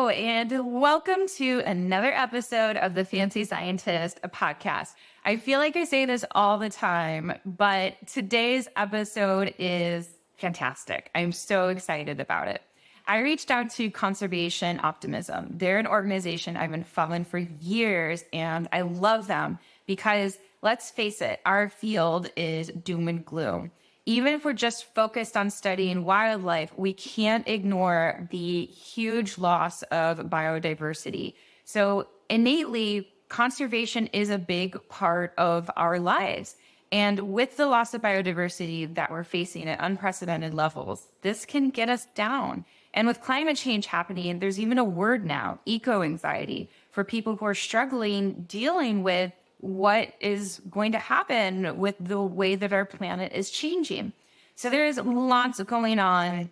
Hello, and welcome to another episode of the Fancy Scientist podcast. I feel like I say this all the time, but today's episode is fantastic. I'm so excited about it. I reached out to Conservation Optimism. They're an organization I've been following for years, and I love them because, let's face it, our field is doom and gloom. Even if we're just focused on studying wildlife, we can't ignore the huge loss of biodiversity. So innately, conservation is a big part of our lives. And with the loss of biodiversity that we're facing at unprecedented levels, this can get us down. And with climate change happening, there's even a word now, eco-anxiety, for people who are struggling dealing with what is going to happen with the way that our planet is changing. So there is lots going on,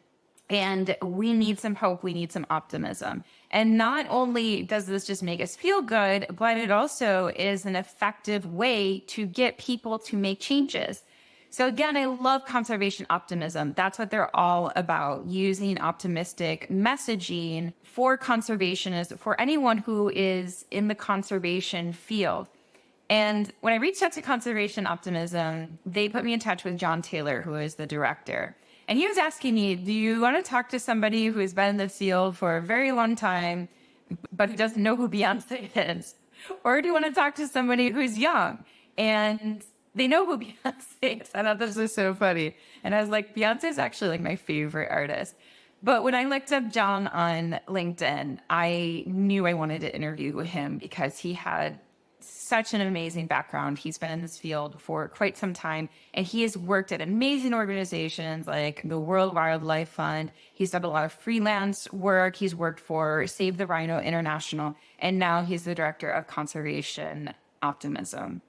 and we need some hope. We need some optimism. And not only does this just make us feel good, but it also is an effective way to get people to make changes. So again, I love conservation optimism. That's what they're all about, using optimistic messaging for conservationists, for anyone who is in the conservation field. And when I reached out to Conservation Optimism, they put me in touch with John Taylor, who is the director. And he was asking me, do you want to talk to somebody who has been in the field for a very long time, but who doesn't know who Beyonce is? Or do you want to talk to somebody who's young and they know who Beyonce is? I thought this was so funny. And I was like, Beyonce is actually like my favorite artist. But when I looked up John on LinkedIn, I knew I wanted to interview him because he had such an amazing background. He's been in this field for quite some time, and he has worked at amazing organizations like the World Wildlife Fund. He's done a lot of freelance work. He's worked for Save the Rhino International, and now he's the director of Conservation Optimism.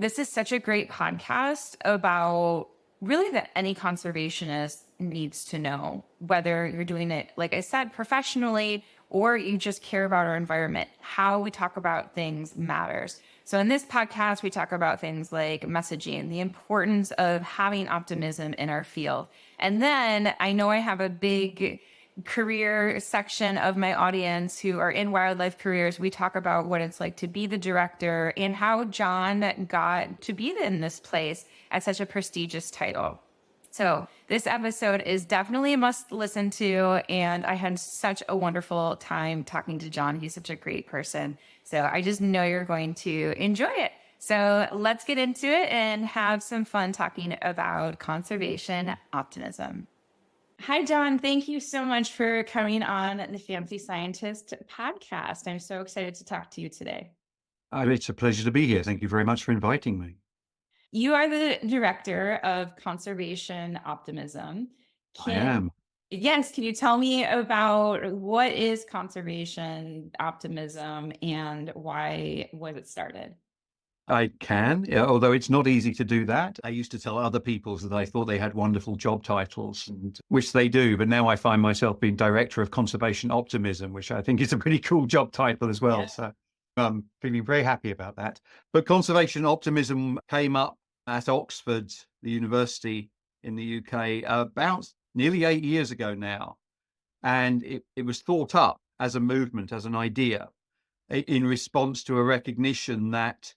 This is such a great podcast about really that any conservationist needs to know, whether you're doing it, like I said, professionally, or you just care about our environment. How we talk about things matters. So in this podcast, we talk about things like messaging, the importance of having optimism in our field. And then I know I have a big career section of my audience who are in wildlife careers. We talk about what it's like to be the director and how John got to be in this place at such a prestigious title. So this episode is definitely a must listen to, and I had such a wonderful time talking to John. He's such a great person. So I just know you're going to enjoy it. So let's get into it and have some fun talking about conservation optimism. Hi, John. Thank you so much for coming on the Fancy Scientist podcast. I'm so excited to talk to you today. It's a pleasure to be here. Thank you very much for inviting me. You are the director of Conservation Optimism. I am. Yes. Can you tell me about what is conservation optimism and why was it started? I can, yeah, although it's not easy to do that. I used to tell other people that I thought they had wonderful job titles, and which they do, but now I find myself being director of Conservation Optimism, which I think is a pretty cool job title as well. Yes. So I'm feeling very happy about that. But Conservation Optimism came up at Oxford, the university in the UK, about nearly 8 years ago now. And it was thought up as a movement, as an idea, in response to a recognition that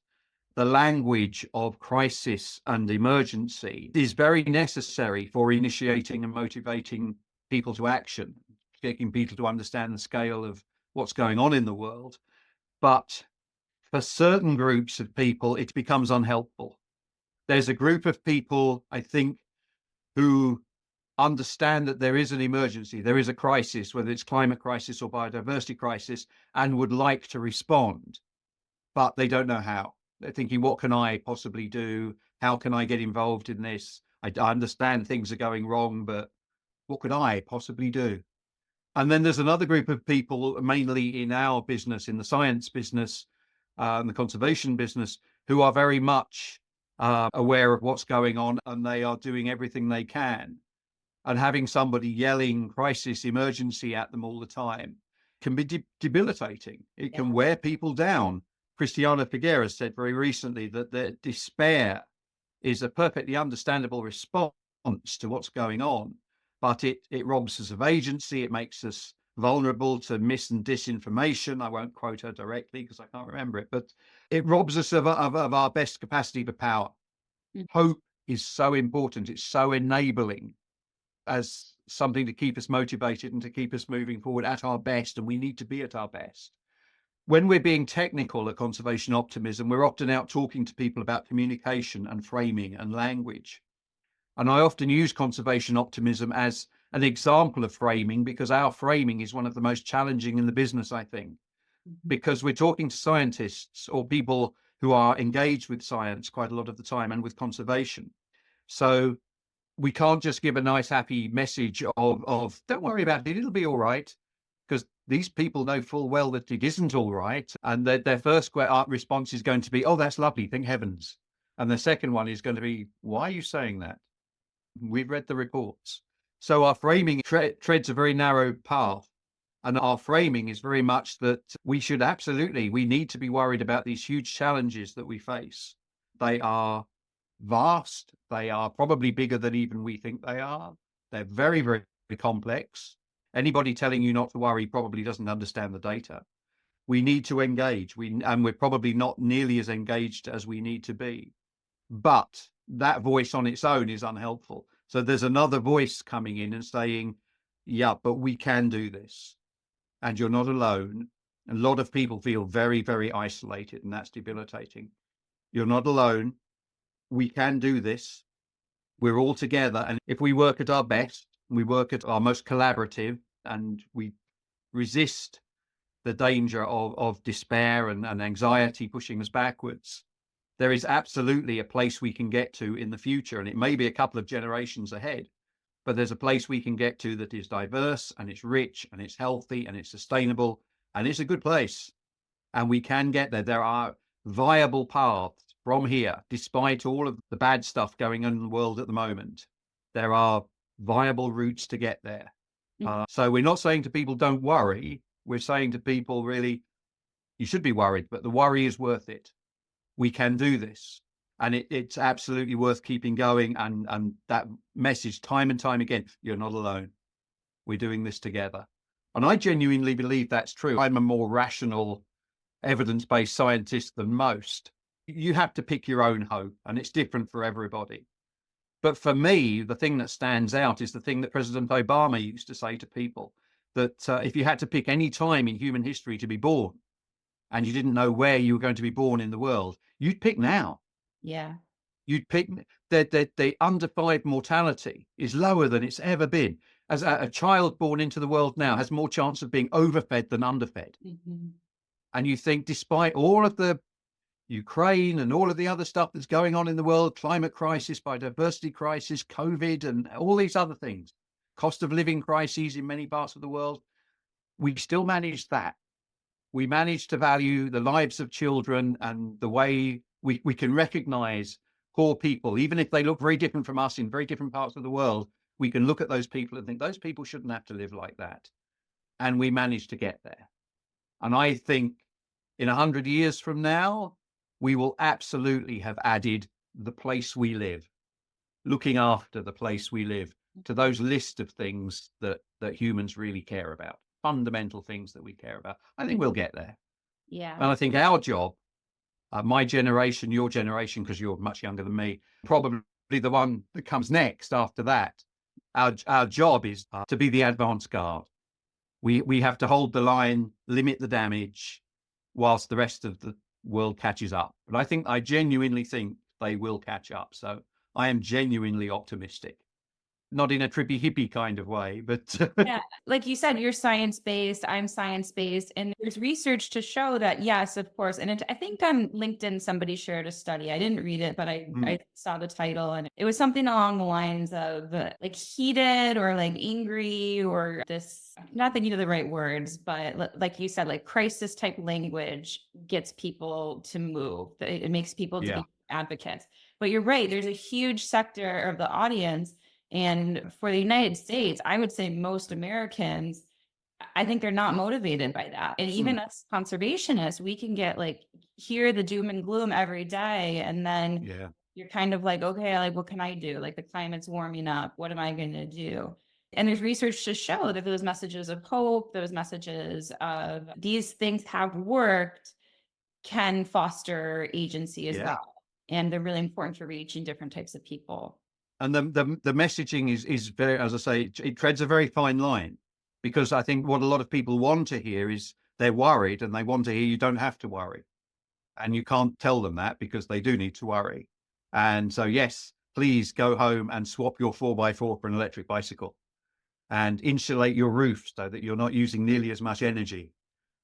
the language of crisis and emergency is very necessary for initiating and motivating people to action, getting people to understand the scale of what's going on in the world. But for certain groups of people, it becomes unhelpful. There's a group of people, I think, who understand that there is an emergency, there is a crisis, whether it's climate crisis or biodiversity crisis, and would like to respond, but they don't know how. They're thinking, what can I possibly do? How can I get involved in this? I understand things are going wrong, but what could I possibly do? And then there's another group of people, mainly in our business, in the science business, and the conservation business, who are very much aware of what's going on, and they are doing everything they can. And having somebody yelling crisis, emergency at them all the time can be debilitating. It can wear people down. Christiana Figueres said very recently that the despair is a perfectly understandable response to what's going on, but it robs us of agency. It makes us vulnerable to mis and disinformation. I won't quote her directly because I can't remember it, but it robs us of our best capacity for power. Hope is so important. It's so enabling as something to keep us motivated and to keep us moving forward at our best. And we need to be at our best. When we're being technical at conservation optimism, we're often out talking to people about communication and framing and language. And I often use conservation optimism as an example of framing because our framing is one of the most challenging in the business, I think, because we're talking to scientists or people who are engaged with science quite a lot of the time and with conservation. So we can't just give a nice, happy message of don't worry about it, it'll be all right. Because these people know full well that it isn't all right. And their first response is going to be, oh, that's lovely, thank heavens. And the second one is going to be, why are you saying that? We've read the reports. So our framing treads a very narrow path. And our framing is very much that we need to be worried about these huge challenges that we face. They are vast. They are probably bigger than even we think they are. They're very, very complex. Anybody telling you not to worry probably doesn't understand the data. We need to engage. And we're probably not nearly as engaged as we need to be. But that voice on its own is unhelpful. So there's another voice coming in and saying, yeah, but we can do this. And you're not alone. A lot of people feel very, very isolated, and that's debilitating. You're not alone. We can do this. We're all together. And if we work at our best, we work at our most collaborative, and we resist the danger of despair and anxiety pushing us backwards, there is absolutely a place we can get to in the future. And it may be a couple of generations ahead, but there's a place we can get to that is diverse and it's rich and it's healthy and it's sustainable and it's a good place. And we can get there. There are viable paths from here, despite all of the bad stuff going on in the world at the moment. There are viable routes to get there. So we're not saying to people, don't worry. We're saying to people, really, you should be worried, but the worry is worth it. We can do this. And it's absolutely worth keeping going. And that message time and time again, you're not alone. We're doing this together. And I genuinely believe that's true. I'm a more rational, evidence-based scientist than most. You have to pick your own hope, and it's different for everybody. But for me, the thing that stands out is the thing that President Obama used to say to people, that if you had to pick any time in human history to be born, and you didn't know where you were going to be born in the world, you'd pick now. Yeah. You'd pick the under 5 mortality is lower than it's ever been. As a child born into the world now has more chance of being overfed than underfed. And you think, despite all of the Ukraine and all of the other stuff that's going on in the world, climate crisis, biodiversity crisis, COVID, and all these other things, cost of living crises in many parts of the world, we still managed that. We managed to value the lives of children and the way we can recognize poor people, even if they look very different from us in very different parts of the world. We can look at those people and think those people shouldn't have to live like that. And we managed to get there. And I think in 100 years from now, we will absolutely have added the place we live, looking after the place we live, to those list of things that humans really care about, fundamental things that we care about. I think we'll get there. Yeah. And I think our job, my generation, your generation, because you're much younger than me, probably the one that comes next after that, our job is to be the advance guard. We have to hold the line, limit the damage, whilst the rest of the world catches up. But I genuinely think they will catch up. So I am genuinely optimistic. Not in a trippy hippie kind of way, but Yeah, like you said, you're science-based, I'm science-based, and there's research to show that, yes, of course. And I think on LinkedIn, somebody shared a study. I didn't read it, but I saw the title, and it was something along the lines of like heated or like angry or this, not that you know the right words, but like you said, like crisis type language gets people to move. It makes people to be advocates. But you're right, there's a huge sector of the audience. And for the United States, I would say most Americans, I think they're not motivated by that. And even us conservationists, we can get like, hear the doom and gloom every day. And then you're kind of like, okay, like, what can I do? Like the climate's warming up. What am I going to do? And there's research to show that those messages of hope, those messages of these things have worked, can foster agency as Yeah. well. And they're really important for reaching different types of people. And the messaging is very, as I say, it treads a very fine line, because I think what a lot of people want to hear is they're worried and they want to hear you don't have to worry. And you can't tell them that, because they do need to worry. And so, yes, please go home and swap your 4x4 for an electric bicycle, and insulate your roof so that you're not using nearly as much energy,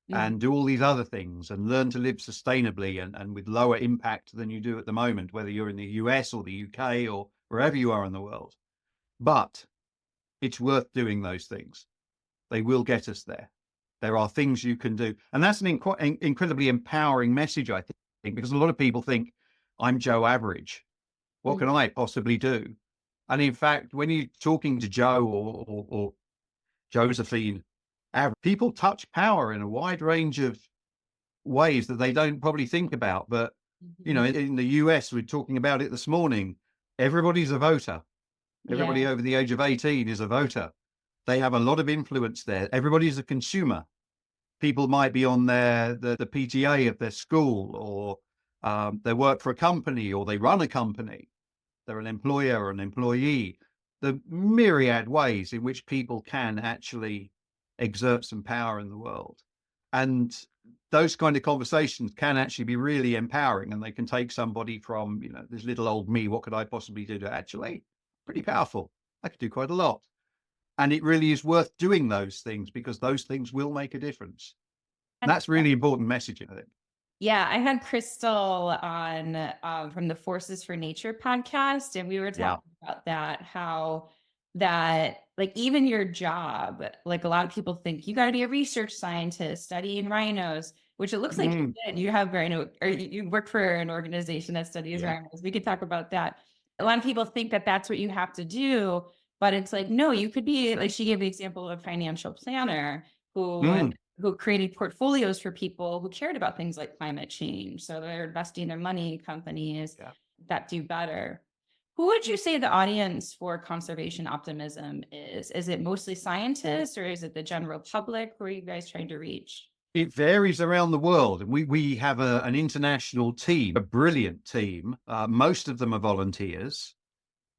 Mhm. and do all these other things, and learn to live sustainably and with lower impact than you do at the moment, whether you're in the US or the UK or wherever you are in the world. But it's worth doing those things. They will get us there. There are things you can do. And that's an incredibly empowering message, I think, because a lot of people think, I'm Joe Average. What Mhm. can I possibly do? And in fact, when you're talking to Joe or Josephine, people touch power in a wide range of ways that they don't probably think about. But, Mhm. in the US, we're talking about it this morning. Everybody's a voter. Yeah. Everybody over the age of 18 is a voter. They have a lot of influence there. Everybody's a consumer. People might be on the PTA of their school, or they work for a company, or they run a company. They're an employer or an employee. The myriad ways in which people can actually exert some power in the world. And those kind of conversations can actually be really empowering, and they can take somebody from, this little old me, what could I possibly do, to actually pretty powerful. I could do quite a lot. And it really is worth doing those things, because those things will make a difference. And that's really important messaging, I think. Yeah, I had Crystal on from the Forces for Nature podcast, and we were Yeah. talking about that, how that like even your job, like a lot of people think you got to be a research scientist studying rhinos, which it looks like you Mm, did. You have rhino, or you work for an organization that studies yeah. rhinos. We could talk about that. A lot of people think that that's what you have to do, but it's like no, you could be like she gave the example of a financial planner Mm, who created portfolios for people who cared about things like climate change. So they're investing their money in companies yeah. that do better. Who would you say the audience for conservation optimism is? Is it mostly scientists or is it the general public? Who are you guys trying to reach? It varies around the world. And we have an international team, a brilliant team. Most of them are volunteers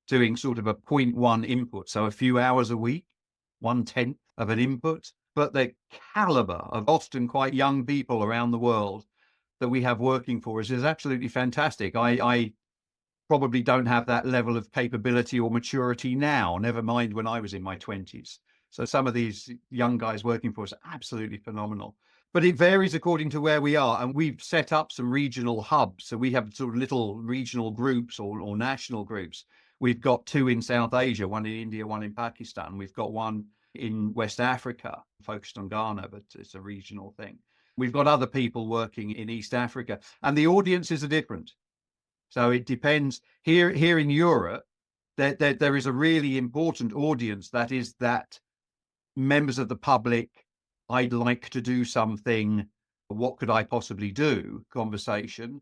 doing sort of a 0.1 input. So a few hours a week, 1/10 of an input. But the caliber of often quite young people around the world that we have working for us is absolutely fantastic. I probably don't have that level of capability or maturity now, never mind when I was in my 20s. So some of these young guys working for us are absolutely phenomenal. But it varies according to where we are. And we've set up some regional hubs. So we have sort of little regional groups or national groups. We've got two in South Asia, one in India, one in Pakistan. We've got one in West Africa, focused on Ghana, but it's a regional thing. We've got other people working in East Africa, and the audiences are different. So it depends. Here in Europe, there is a really important audience, that is that members of the public, I'd like to do something, what could I possibly do conversation.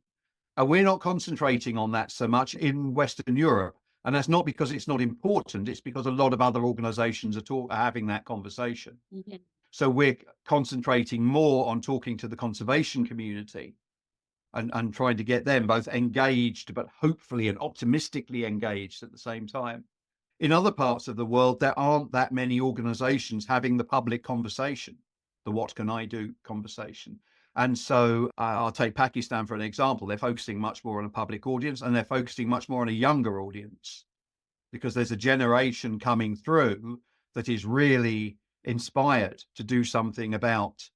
And we're not concentrating on that so much in Western Europe. And that's not because it's not important, it's because a lot of other organizations are having that conversation. Mhm. So we're concentrating more on talking to the conservation community, and trying to get them both engaged, but hopefully and optimistically engaged at the same time. In other parts of the world, there aren't that many organizations having the public conversation, the what can I do conversation. And so I'll take Pakistan for an example. They're focusing much more on a public audience, and they're focusing much more on a younger audience, because there's a generation coming through that is really inspired to do something about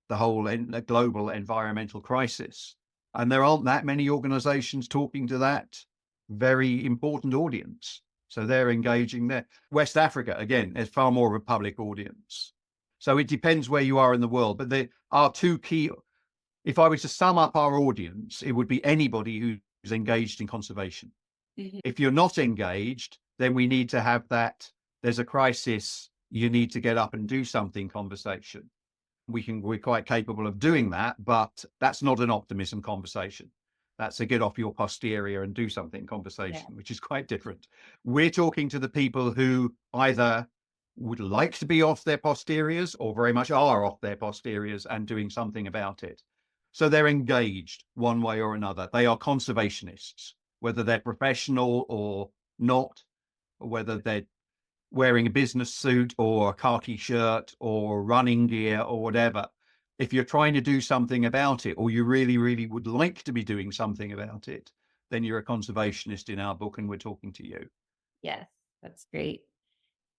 the whole global environmental crisis. And there aren't that many organizations talking to that very important audience. So they're engaging there. West Africa, again, there's far more of a public audience. So it depends where you are in the world. But there are two key, if I was to sum up our audience, it would be anybody who's engaged in conservation. Mhm. If you're not engaged, then we need to have that, there's a crisis, you need to get up and do something conversation. We're quite capable of doing that, but that's not an optimism conversation. That's a get off your posterior and do something Yeah. conversation, which is quite different. We're talking to the people who either would like to be off their posteriors or very much are off their posteriors and doing something about it. So they're engaged one way or another. They are conservationists, whether they're professional or not, whether they're wearing a business suit or a khaki shirt or running gear or whatever. If you're trying to do something about it, or you really, really would like to be doing something about it, then you're a conservationist in our book, and we're talking to you. Yes, that's great.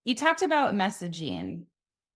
You talked about messaging,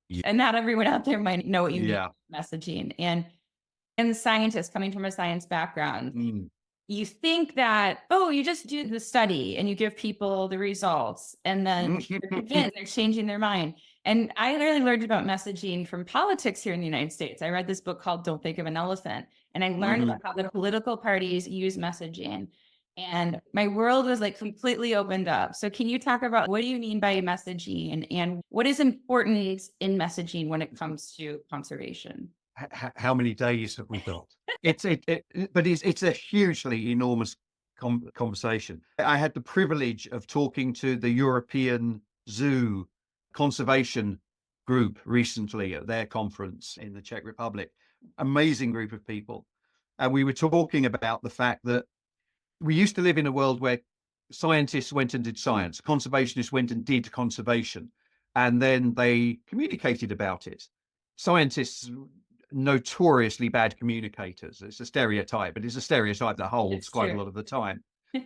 Ye- and not everyone out there might know what you mean Yeah. by messaging. And scientists coming from a science background, Mm. you think that, oh, you just do the study and you give people the results and then they're convinced, they're changing their mind. And I literally learned about messaging from politics here in the United States. I read this book called Don't Think of an Elephant, and I learned about how the political parties use messaging. And my world was like completely opened up. So can you talk about what do you mean by messaging and what is important in messaging when it comes to conservation? How many days have we got? But it's a hugely enormous conversation. I had the privilege of talking to the European Zoo Conservation Group recently at their conference in the Czech Republic. Amazing group of people. And we were talking about the fact that we used to live in a world where scientists went and did science, conservationists went and did conservation, and then they communicated about it. Scientists notoriously bad communicators. It's a stereotype, but it's a stereotype that holds quite a lot of the time.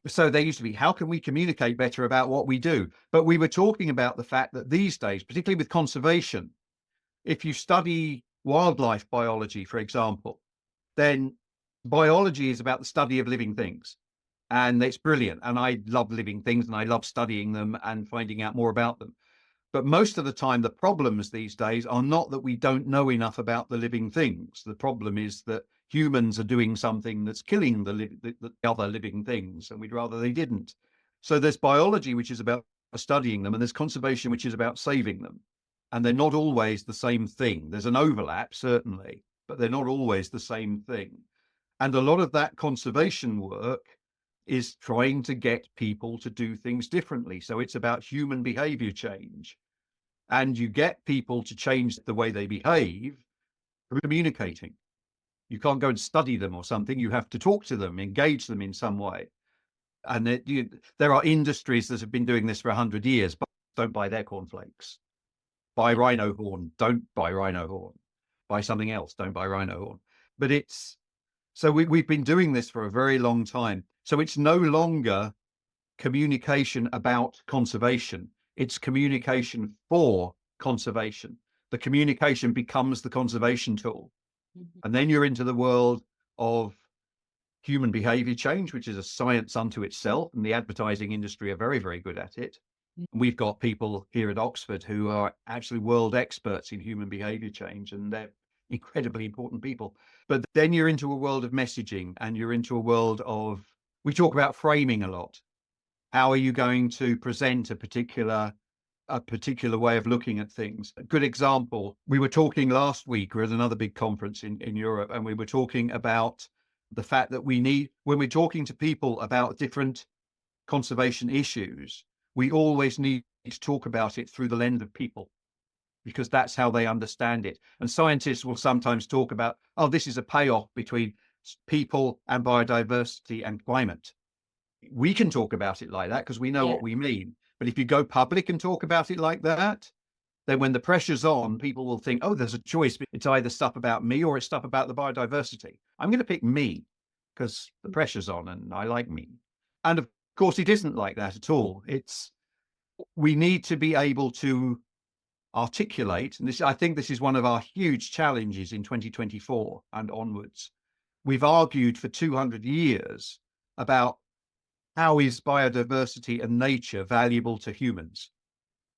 So they used to be, how can we communicate better about what we do? But we were talking about the fact that these days, particularly with conservation, if you study wildlife biology, for example, then biology is about the study of living things. And it's brilliant. And I love living things and I love studying them and finding out more about them. But most of the time, the problems these days are not that we don't know enough about the living things. The problem is that humans are doing something that's killing the other living things, and we'd rather they didn't. So there's biology, which is about studying them, and there's conservation, which is about saving them. And they're not always the same thing. There's an overlap, certainly, but they're not always the same thing. And a lot of that conservation work is trying to get people to do things differently. So it's about human behavior change. And you get people to change the way they behave through communicating. You can't go and study them or something. You have to talk to them, engage them in some way. And there are industries that have been doing this for 100 years, but don't buy their cornflakes. Buy rhino horn. Don't buy rhino horn. Buy something else. Don't buy rhino horn. But we've been doing this for a very long time. So it's no longer communication about conservation. It's communication for conservation. The communication becomes the conservation tool. And then you're into the world of human behavior change, which is a science unto itself. And the advertising industry are very, very good at it. We've got people here at Oxford who are actually world experts in human behavior change, and they're incredibly important people. But then you're into a world of messaging, and you're into a world of, we talk about framing a lot. How are you going to present a particular way of looking at things? A good example, we were talking last week, we're at another big conference in Europe, and we were talking about the fact that when we're talking to people about different conservation issues, we always need to talk about it through the lens of people, because that's how they understand it. And scientists will sometimes talk about, oh, this is a payoff between people and biodiversity and climate. We can talk about it like that because we know what we mean. But if you go public and talk about it like that, then when the pressure's on, people will think, oh, there's a choice. It's either stuff about me or it's stuff about the biodiversity. I'm going to pick me because the pressure's on and I like me. And of course, it isn't like that at all. We need to be able to articulate, and I think this is one of our huge challenges in 2024 and onwards. We've argued for 200 years about how is biodiversity and nature valuable to humans?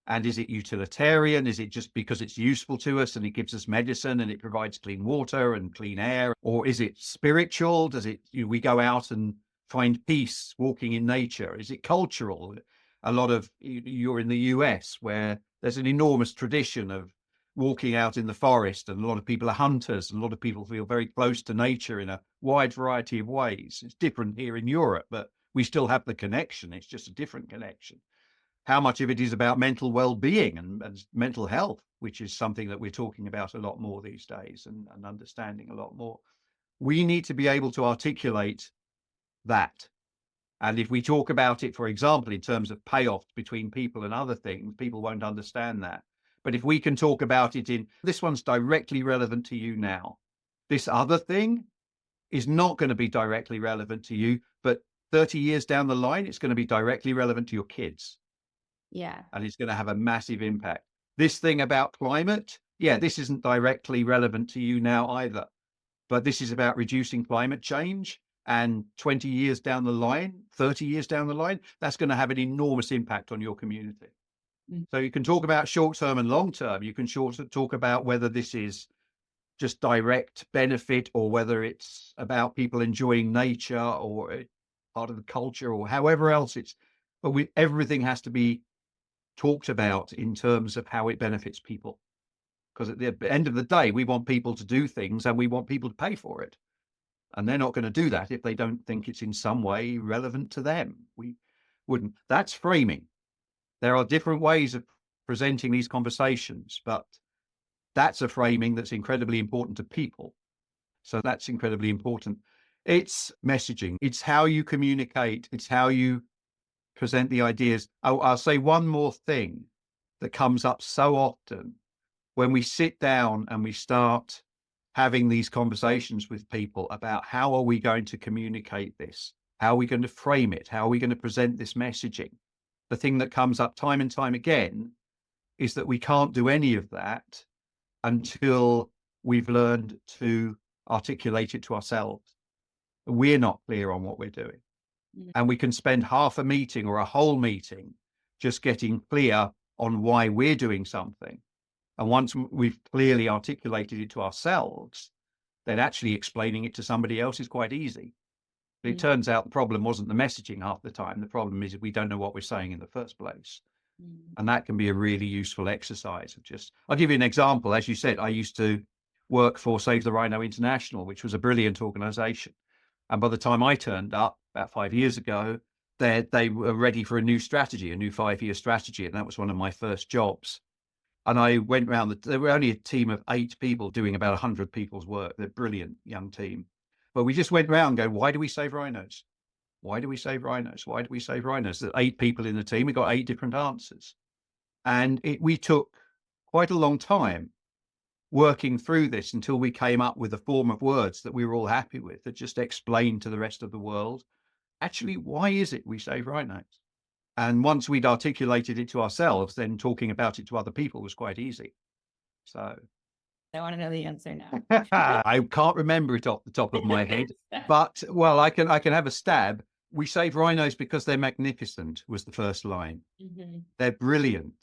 And is it utilitarian? Is it just because it's useful to us and it gives us medicine and it provides clean water and clean air? Or is it spiritual? We go out and find peace walking in nature? Is it cultural? You're in the US where there's an enormous tradition of walking out in the forest, and a lot of people are hunters, and a lot of people feel very close to nature in a wide variety of ways. It's different here in Europe, but we still have the connection. It's just a different connection. how much of it is about mental well-being and mental health, which is something that we're talking about a lot more these days and understanding a lot more. We need to be able to articulate that. And if we talk about it, for example, in terms of payoffs between people and other things, people won't understand that. But if we can talk about it in, this one's directly relevant to you now. This other thing is not going to be directly relevant to you, but 30 years down the line, it's going to be directly relevant to your kids. Yeah. And it's going to have a massive impact. This thing about climate, yeah, this isn't directly relevant to you now either, but this is about reducing climate change. And 20 years down the line, 30 years down the line, that's going to have an enormous impact on your community. So you can talk about short-term and long-term. You can talk about whether this is just direct benefit or whether it's about people enjoying nature or part of the culture or however else but everything has to be talked about in terms of how it benefits people. Because at the end of the day, we want people to do things and we want people to pay for it. And they're not going to do that if they don't think it's in some way relevant to them. We wouldn't. That's framing. There are different ways of presenting these conversations, but that's a framing that's incredibly important to people. So that's incredibly important. It's messaging. It's how you communicate. It's how you present the ideas. I'll say one more thing that comes up so often when we sit down and we start having these conversations with people about how are we going to communicate this? How are we going to frame it? How are we going to present this messaging? The thing that comes up time and time again is that we can't do any of that until we've learned to articulate it to ourselves. We're not clear on what we're doing. And we can spend half a meeting or a whole meeting just getting clear on why we're doing something. And once we've clearly articulated it to ourselves, then actually explaining it to somebody else is quite easy. But it turns out the problem wasn't the messaging half the time. The problem is we don't know what we're saying in the first place. And that can be a really useful exercise. I'll give you an example. As you said, I used to work for Save the Rhino International, which was a brilliant organization. And by the time I turned up about 5 years ago, they were ready for a new strategy, a new 5-year strategy. And that was one of my first jobs. And I went around, there were only a team of 8 people doing about 100 people's work. They're a brilliant young team. But we just went around going, why do we save rhinos? Why do we save rhinos? Why do we save rhinos? There's 8 people in the team. We got 8 different answers. And we took quite a long time working through this until we came up with a form of words that we were all happy with that just explained to the rest of the world, actually, why is it we save rhinos? And once we'd articulated it to ourselves, then talking about it to other people was quite easy. So I want to know the answer now. I can't remember it off the top of my head, but well, I can have a stab. We save rhinos because they're magnificent was the first line. They're brilliant.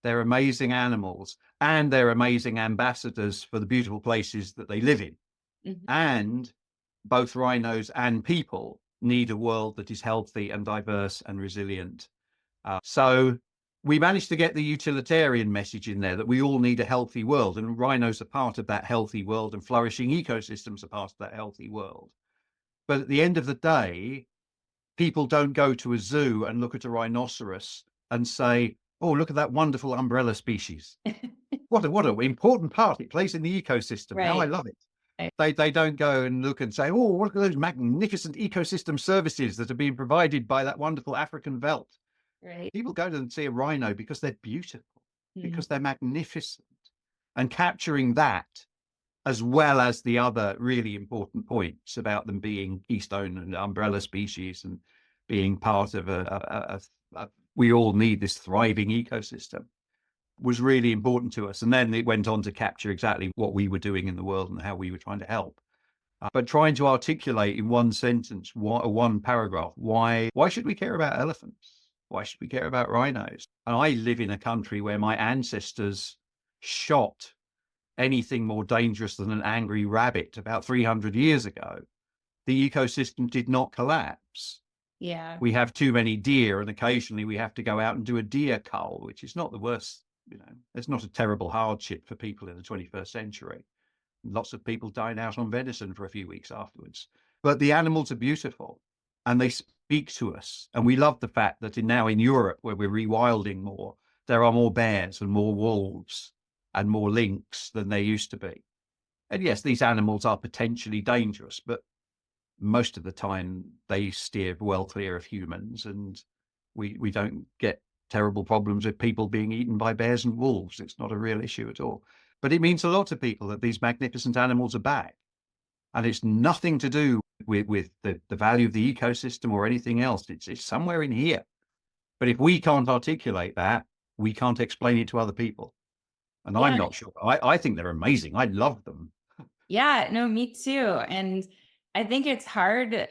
They're amazing animals and they're amazing ambassadors for the beautiful places that they live in. And both rhinos and people need a world that is healthy and diverse and resilient. So we managed to get the utilitarian message in there that we all need a healthy world, and rhinos are part of that healthy world, and flourishing ecosystems are part of that healthy world. But at the end of the day, people don't go to a zoo and look at a rhinoceros and say, oh, look at that wonderful umbrella species. What an important part it plays in the ecosystem. Right. Now I love it. They don't go and look and say, oh, what are those magnificent ecosystem services that are being provided by that wonderful African veldt. Right. People go to and see a rhino because they're beautiful, because they're magnificent. And capturing that, as well as the other really important points about them being keystone and umbrella species and being part of we all need this thriving ecosystem, was really important to us. And then it went on to capture exactly what we were doing in the world and how we were trying to help. But trying to articulate in one sentence, one paragraph, why should we care about elephants? Why should we care about rhinos? And I live in a country where my ancestors shot anything more dangerous than an angry rabbit about 300 years ago. The ecosystem did not collapse. Yeah. We have too many deer, and occasionally we have to go out and do a deer cull, which is not the worst, it's not a terrible hardship for people in the 21st century. Lots of people dine out on venison for a few weeks afterwards. But the animals are beautiful, and they speak to us. And we love the fact that now in Europe, where we're rewilding more, there are more bears and more wolves and more lynx than there used to be. And yes, these animals are potentially dangerous, but most of the time they steer well clear of humans, and we don't get terrible problems with people being eaten by bears and wolves. It's not a real issue at all. But it means a lot to people that these magnificent animals are back. And it's nothing to do with the value of the ecosystem or anything else. It's somewhere in here. But if we can't articulate that, we can't explain it to other people. And I'm Yeah. not sure. I think they're amazing. I love them. Yeah, no, me too. And I think it's hard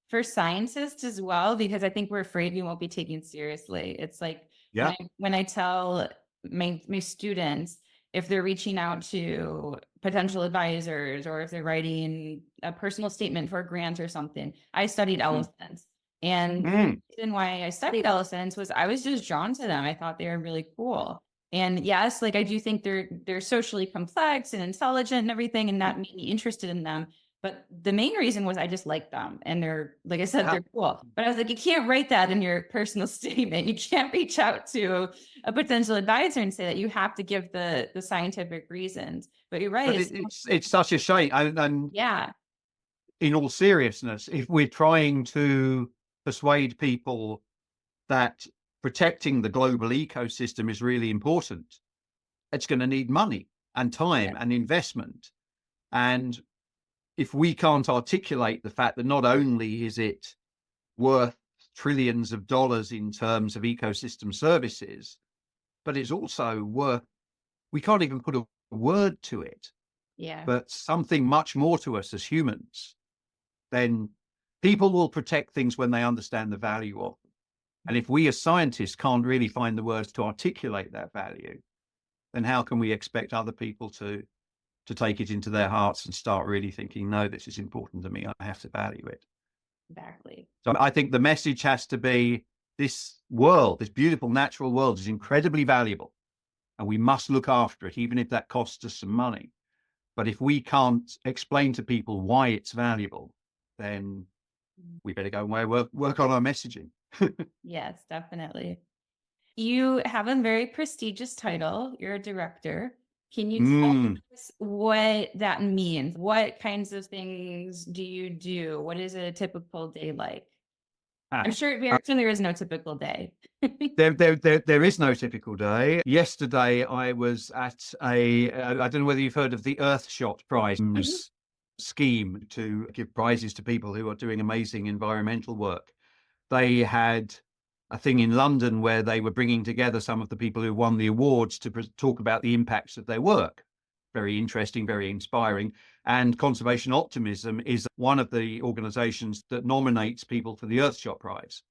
for scientists as well, because I think we're afraid we won't be taken seriously. It's like Yeah. when I tell my students, if they're reaching out to potential advisors or if they're writing a personal statement for a grant or something, I studied elephants. And the reason why I studied elephants was I was just drawn to them. I thought they were really cool. And yes, like I do think they're socially complex and intelligent and everything, and that made me interested in them. But the main reason was I just like them, and they're, like I said, Yeah. they're cool. But I was like, you can't write that in your personal statement. You can't reach out to a potential advisor and say that. You have to give the scientific reasons. But you're right. But it's such a shame. And Yeah, in all seriousness, if we're trying to persuade people that protecting the global ecosystem is really important, it's going to need money and time and investment. And if we can't articulate the fact that not only is it worth trillions of dollars in terms of ecosystem services, but it's also worth, we can't even put a word to it, yeah, but something much more to us as humans, then people will protect things when they understand the value of them. And if we as scientists can't really find the words to articulate that value, then how can we expect other people to take it into their hearts and start really thinking, no, this is important to me, I have to value it. exactly. So I think the message has to be, this world, this beautiful natural world, is incredibly valuable, and we must look after it, even if that costs us some money. But if we can't explain to people why it's valuable, then we better go and work on our messaging. Yes, definitely. You have a very prestigious title. You're a director. Can you tell us what that means? What kinds of things do you do? What is a typical day like? I'm sure there is no typical day. There is no typical day. Yesterday, I was at I don't know whether you've heard of the Earthshot Prize scheme to give prizes to people who are doing amazing environmental work. They had a thing in London where they were bringing together some of the people who won the awards to talk about the impacts of their work. Very interesting, very inspiring. And Conservation Optimism is one of the organizations that nominates people for the Earthshot Prize.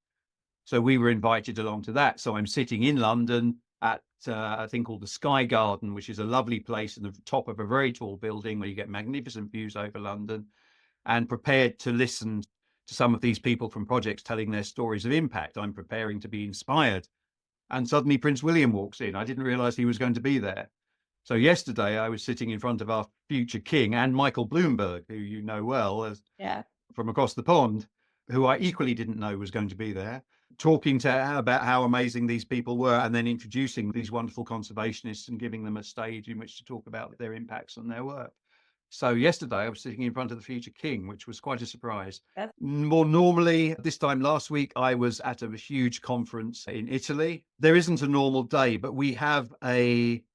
So we were invited along to that. So I'm sitting in London at a thing called the Sky Garden, which is a lovely place in the top of a very tall building where you get magnificent views over London, and prepared to listen to some of these people from projects telling their stories of impact. I'm preparing to be inspired. And suddenly Prince William walks in. I didn't realize he was going to be there. So yesterday I was sitting in front of our future king and Michael Bloomberg, who you know well as Yeah. from across the pond, who I equally didn't know was going to be there, talking to her about how amazing these people were, and then introducing these wonderful conservationists and giving them a stage in which to talk about their impacts on their work. So yesterday I was sitting in front of the future king, which was quite a surprise. That's More normally, this time last week, I was at a huge conference in Italy. There isn't a normal day, but we have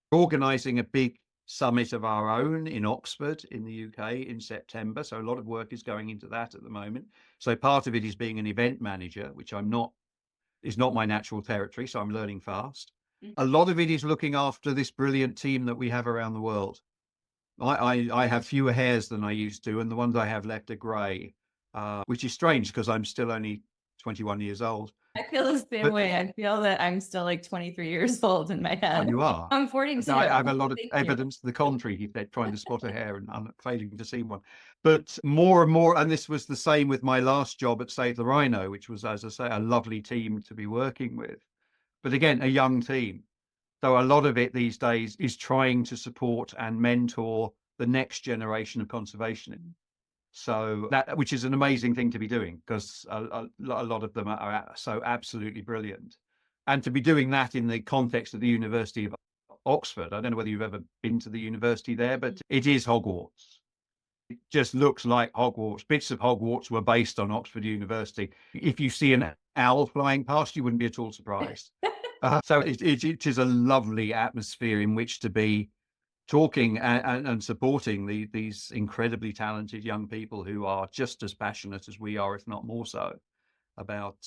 organizing a big summit of our own in Oxford in the UK in September. So a lot of work is going into that at the moment. So part of it is being an event manager, which is not my natural territory. So I'm learning fast. A lot of it is looking after this brilliant team that we have around the world. I have fewer hairs than I used to, and the ones I have left are grey, which is strange because I'm still only 21 years old. I feel the same way. I feel that I'm still like 23 years old in my head. You are. I'm 42. I have a lot of Thank you. evidence to the contrary. They're trying to spot a hair and I'm failing to see one. But more and more, and this was the same with my last job at Save the Rhino, which was, as I say, a lovely team to be working with. But again, a young team. So a lot of it these days is trying to support and mentor the next generation of conservationists. So that, which is an amazing thing to be doing, because a lot of them are so absolutely brilliant. And to be doing that in the context of the University of Oxford, I don't know whether you've ever been to the university there, but it is Hogwarts. It just looks like Hogwarts. Bits of Hogwarts were based on Oxford University. If you see an owl flying past, you wouldn't be at all surprised. So it is a lovely atmosphere in which to be talking and supporting these incredibly talented young people who are just as passionate as we are, if not more so, about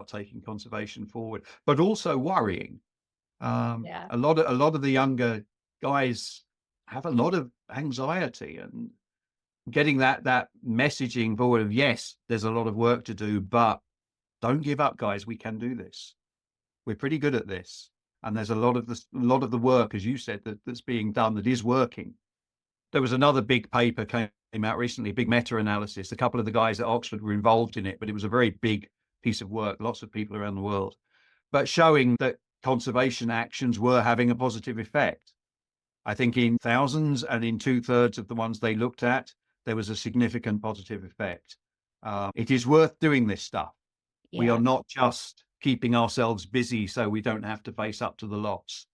taking conservation forward, but also worrying. Yeah. A lot of the younger guys have a lot of anxiety, and getting that messaging forward of, yes, there's a lot of work to do, but don't give up, guys. We can do this. We're pretty good at this. And there's a lot of the work, as you said, that's being done that is working. There was another big paper came out recently, a big meta-analysis. A couple of the guys at Oxford were involved in it, but it was a very big piece of work, lots of people around the world, but showing that conservation actions were having a positive effect. I think in thousands, and in 2/3 of the ones they looked at, there was a significant positive effect. It is worth doing this stuff. We Yeah. are not just keeping ourselves busy so we don't have to face up to the loss.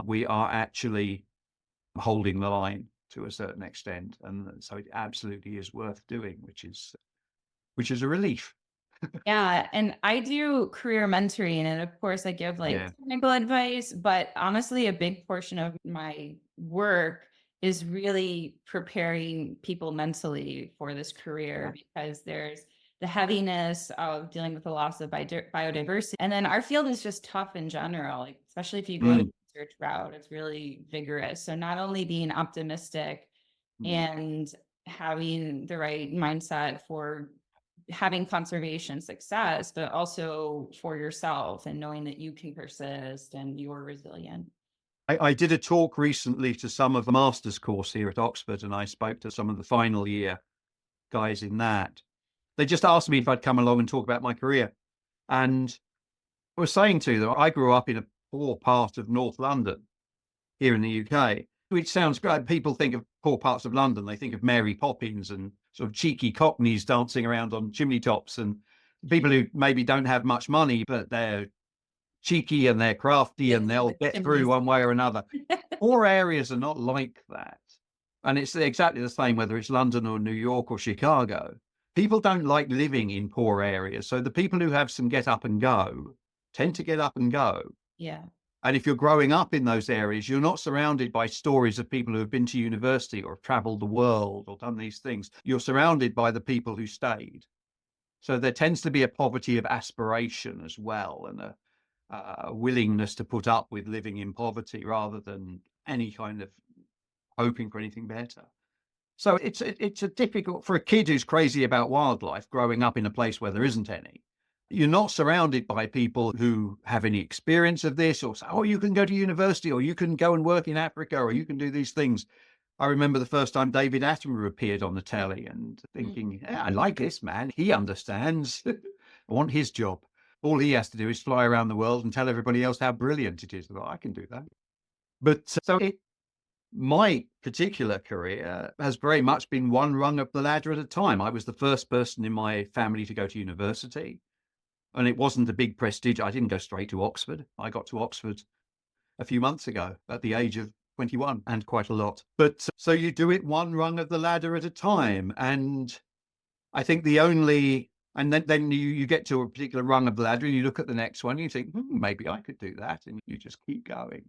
We are actually holding the line to a certain extent, and so it absolutely is worth doing, which is a relief. Yeah, and I do career mentoring, and of course I give like Yeah. technical advice, but honestly a big portion of my work is really preparing people mentally for this career, because there's the heaviness of dealing with the loss of biodiversity. And then our field is just tough in general, like, especially if you go the Mm. research route, it's really vigorous. So not only being optimistic Mm. and having the right mindset for having conservation success, but also for yourself and knowing that you can persist and you're resilient. I did a talk recently to some of the master's course here at Oxford, and I spoke to some of the final year guys in that. They just asked me if I'd come along and talk about my career. And I was saying to them, I grew up in a poor part of North London here in the UK, which sounds great. People think of poor parts of London, they think of Mary Poppins and sort of cheeky cockneys dancing around on chimney tops, and people who maybe don't have much money, but they're cheeky and they're crafty Yes, and they'll the get through chimneys. one way or another. Poor areas are not like that. And it's exactly the same whether it's London or New York or Chicago. People don't like living in poor areas. So the people who have some get up and go tend to get up and go. Yeah. And if you're growing up in those areas, you're not surrounded by stories of people who have been to university or traveled the world or done these things. You're surrounded by the people who stayed. So there tends to be a poverty of aspiration as well, and a willingness to put up with living in poverty rather than any kind of hoping for anything better. So it's a difficult for a kid who's crazy about wildlife growing up in a place where there isn't any. You're not surrounded by people who have any experience of this, or say, oh, you can go to university, or you can go and work in Africa, or you can do these things. I remember the first time David Attenborough appeared on the telly and thinking, yeah, I like this man. He understands. I want his job. All he has to do is fly around the world and tell everybody else how brilliant it is. Well, I can do that. But my particular career has very much been one rung of the ladder at a time. I was the first person in my family to go to university, and it wasn't a big prestige. I didn't go straight to Oxford. I got to Oxford a few months ago at the age of 21, and quite a lot. But so you do it one rung of the ladder at a time. And I think and then you get to a particular rung of the ladder and you look at the next one and you think, maybe I could do that. And you just keep going.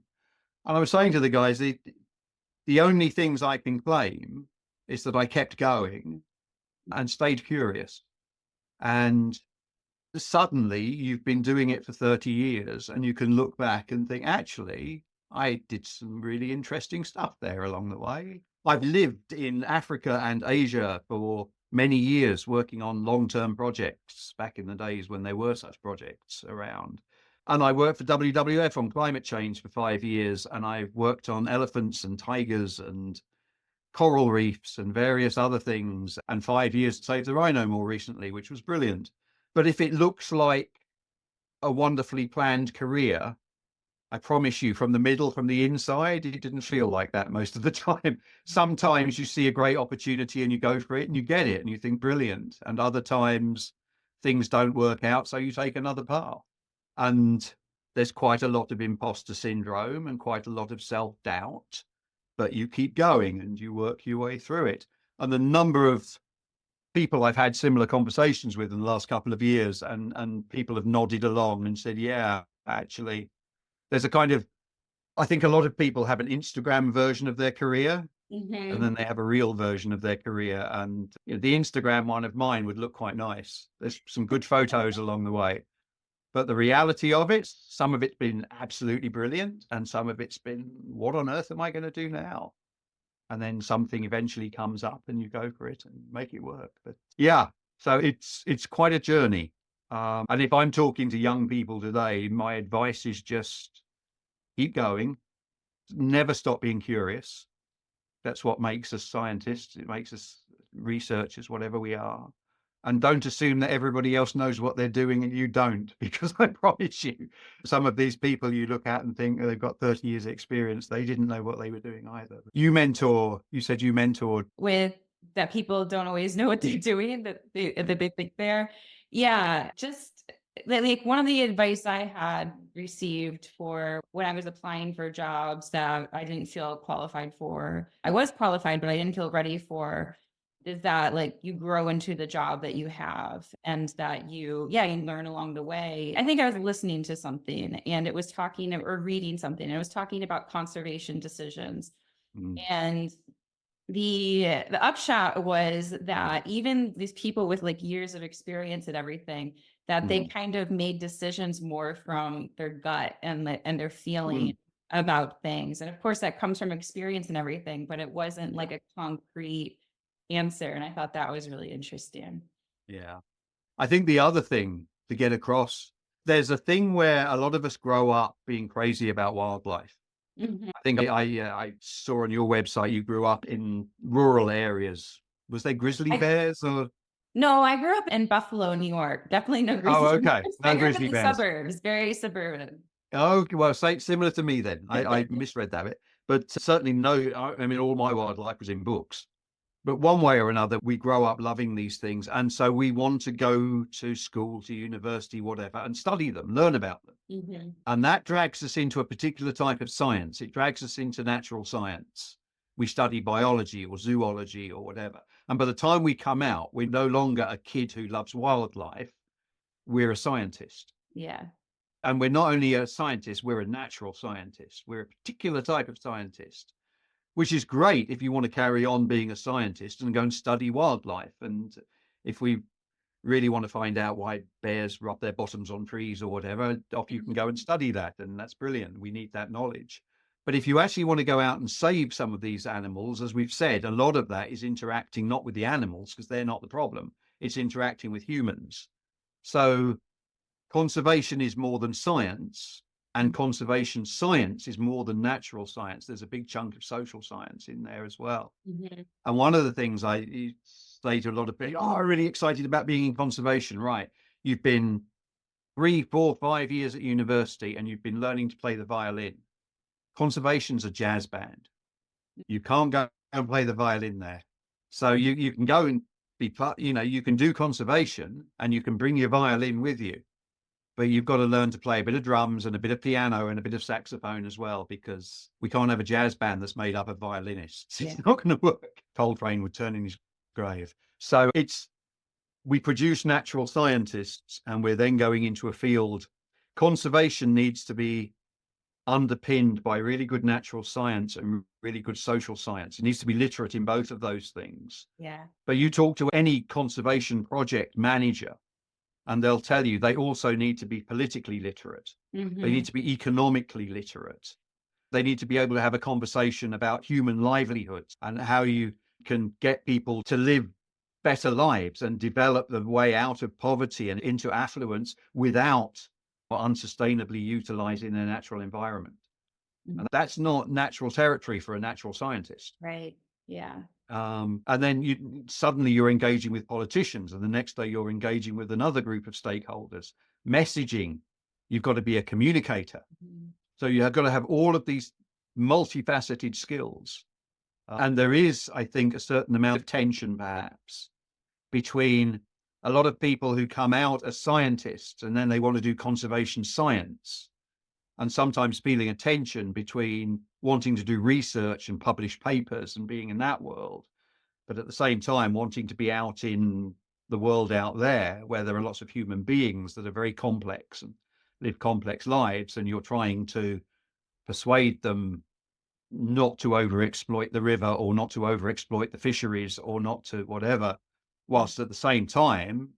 And I was saying to the guys, the only things I can claim is that I kept going and stayed curious. And suddenly you've been doing it for 30 years and you can look back and think, actually, I did some really interesting stuff there along the way. I've lived in Africa and Asia for many years working on long-term projects back in the days when there were such projects around. And I worked for WWF on climate change for 5 years, and I've worked on elephants and tigers and coral reefs and various other things, and 5 years to save the rhino more recently, which was brilliant. But if it looks like a wonderfully planned career I promise you, from the middle, from the inside, it didn't feel like that most of the time. Sometimes you see a great opportunity and you go for it and you get it and you think brilliant. And other times things don't work out, so you take another path. And there's quite a lot of imposter syndrome and quite a lot of self-doubt, but you keep going and you work your way through it. And the number of people I've had similar conversations with in the last couple of years, and people have nodded along and said, yeah, actually, there's a kind of, I think a lot of people have an Instagram version of their career, and then they have a real version of their career. And the Instagram one of mine would look quite nice. There's some good photos along the way. But the reality of it, some of it's been absolutely brilliant, and some of it's been, what on earth am I going to do now? And then something eventually comes up and you go for it and make it work. But yeah, so it's quite a journey. And if I'm talking to young people today, my advice is just keep going, never stop being curious. That's what makes us scientists. It makes us researchers, whatever we are. And don't assume that everybody else knows what they're doing and you don't, because I promise you, some of these people you look at and think they've got 30 years experience, they didn't know what they were doing either. You said you mentored. With that people don't always know what they're doing, that they think they're. Yeah, just like one of the advice I had received for when I was applying for jobs that I didn't feel qualified for. I was qualified, but I didn't feel ready for, is that like you grow into the job that you have and that you learn along the way. I think I was listening to something and it was talking or reading something. It was talking about conservation decisions. And the upshot was that even these people with like years of experience and everything, that they kind of made decisions more from their gut and their feeling about things. And of course that comes from experience and everything, but it wasn't like a concrete answer. And I thought that was really interesting. Yeah. I think the other thing to get across, there's a thing where a lot of us grow up being crazy about wildlife. I think I saw on your website you grew up in rural areas. Was there grizzly bears or? No, I grew up in Buffalo, New York. Definitely no grizzly Oh, okay. bears. No I grew up grizzly in the bears. suburbs, very suburban. Oh, well, say similar to me then. I misread that bit, but certainly no. I mean, all my wildlife was in books. But one way or another, we grow up loving these things, and so we want to go to school, to university, whatever, and study them, learn about them. And that drags us into a particular type of science. It drags us into natural science. We study biology or zoology or whatever. And by the time we come out, we're no longer a kid who loves wildlife. We're a scientist. Yeah. And we're not only a scientist, we're a natural scientist. We're a particular type of scientist, which is great if you want to carry on being a scientist and go and study wildlife. And if we really want to find out why bears rub their bottoms on trees or whatever, off you can go and study that. And that's brilliant. We need that knowledge. But if you actually want to go out and save some of these animals, as we've said, a lot of that is interacting not with the animals because they're not the problem. It's interacting with humans. So conservation is more than science, and conservation science is more than natural science. There's a big chunk of social science in there as well. And one of the things I say to a lot of people, I'm really excited about being in conservation. Right. You've been 3, 4, 5 years at university and you've been learning to play the violin. Conservation's a jazz band. You can't go and play the violin there. So you can go and you can do conservation and you can bring your violin with you. But you've got to learn to play a bit of drums and a bit of piano and a bit of saxophone as well, because we can't have a jazz band that's made up of violinists. It's not going to work. Coltrane would turn in his grave. So we produce natural scientists and we're then going into a field. Conservation needs to be underpinned by really good natural science and really good social science. It needs to be literate in both of those things. Yeah. But you talk to any conservation project manager, and they'll tell you they also need to be politically literate. They need to be economically literate. They need to be able to have a conversation about human livelihoods and how you can get people to live better lives and develop the way out of poverty and into affluence without unsustainably utilizing their natural environment. And that's not natural territory for a natural scientist. Right. Yeah. And then you're engaging with politicians, and the next day you're engaging with another group of stakeholders. Messaging, you've got to be a communicator. So you have got to have all of these multifaceted skills. And there is, I think, a certain amount of tension, perhaps, between a lot of people who come out as scientists and then they want to do conservation science, and sometimes feeling a tension between wanting to do research and publish papers and being in that world, but at the same time wanting to be out in the world out there where there are lots of human beings that are very complex and live complex lives, and you're trying to persuade them not to overexploit the river or not to overexploit the fisheries or not to whatever, whilst at the same time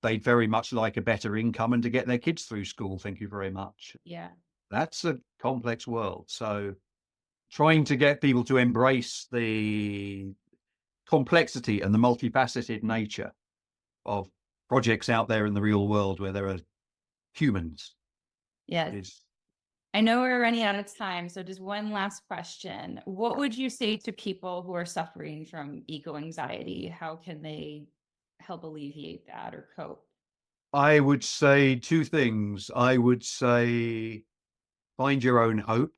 they'd very much like a better income and to get their kids through school. Thank you very much. Yeah. That's a complex world. So trying to get people to embrace the complexity and the multifaceted nature of projects out there in the real world where there are humans Yes. is. I know we're running out of time, so just one last question. What would you say to people who are suffering from eco-anxiety? How can they help alleviate that or cope? I would say two things. I would say find your own hope,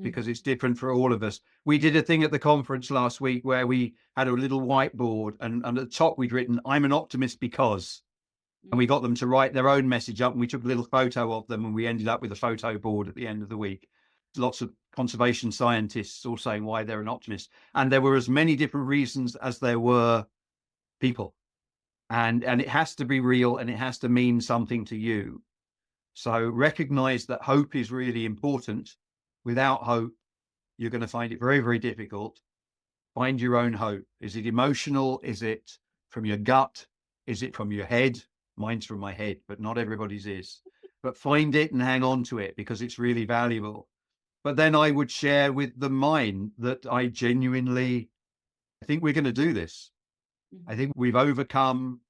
because it's different for all of us. We did a thing at the conference last week where we had a little whiteboard, and at the top we'd written, "I'm an optimist because," and we got them to write their own message up, and we took a little photo of them, and we ended up with a photo board at the end of the week. Lots of conservation scientists all saying why they're an optimist. And there were as many different reasons as there were people. And it has to be real, and it has to mean something to you. So recognize that hope is really important. Without hope, you're going to find it very, very difficult. Find your own hope. Is it emotional? Is it from your gut? Is it from your head? Mine's from my head, but not everybody's is. But find it and hang on to it, because it's really valuable. But then I would share with them mine, that I genuinely think we're going to do this. I think we've overcome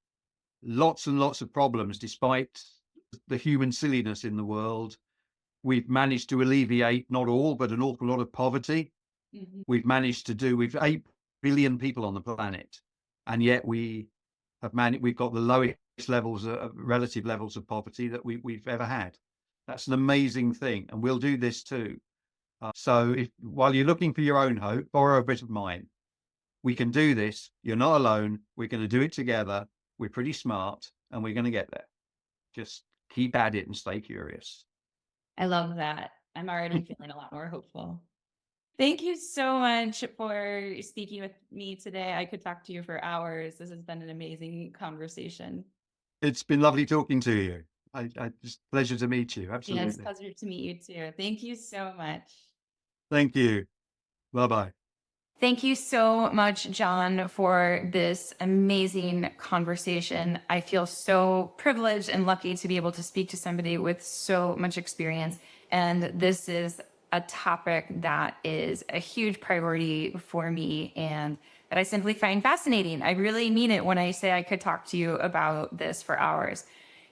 lots and lots of problems despite the human silliness in the world. We've managed to alleviate not all, but an awful lot of poverty. We've 8 billion people on the planet, and yet we've got the lowest levels of relative levels of poverty that we've ever had. That's an amazing thing, and we'll do this too. So while you're looking for your own hope, borrow a bit of mine. We can do this. You're not alone. We're going to do it together. We're pretty smart, and we're going to get there. Just keep at it and stay curious. I love that. I'm already feeling a lot more hopeful. Thank you so much for speaking with me today. I could talk to you for hours. This has been an amazing conversation. It's been lovely talking to you. It's a pleasure to meet you. Absolutely. It's a pleasure to meet you too. Thank you so much. Thank you. Bye-bye. Thank you so much, John, for this amazing conversation. I feel so privileged and lucky to be able to speak to somebody with so much experience. And this is a topic that is a huge priority for me and that I simply find fascinating. I really mean it when I say I could talk to you about this for hours.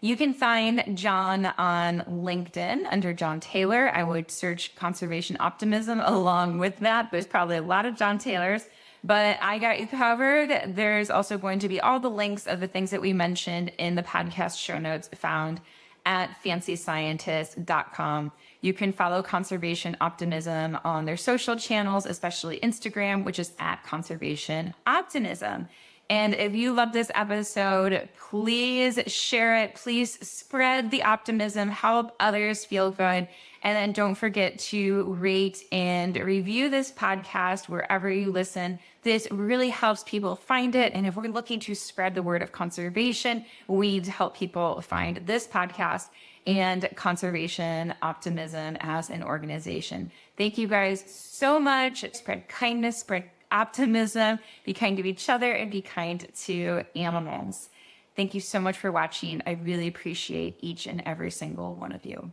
You can find John on LinkedIn under John Taylor. I would search Conservation Optimism along with that. There's probably a lot of John Taylors, but I got you covered. There's also going to be all the links of the things that we mentioned in the podcast show notes found at fancyscientist.com. You can follow Conservation Optimism on their social channels, especially Instagram, which is at Conservation Optimism. And if you love this episode, please share it. Please spread the optimism, help others feel good. And then don't forget to rate and review this podcast wherever you listen. This really helps people find it. And if we're looking to spread the word of conservation, we need to help people find this podcast and Conservation Optimism as an organization. Thank you guys so much. Spread kindness, spread optimism, be kind to each other, and be kind to animals. Thank you so much for watching. I really appreciate each and every single one of you.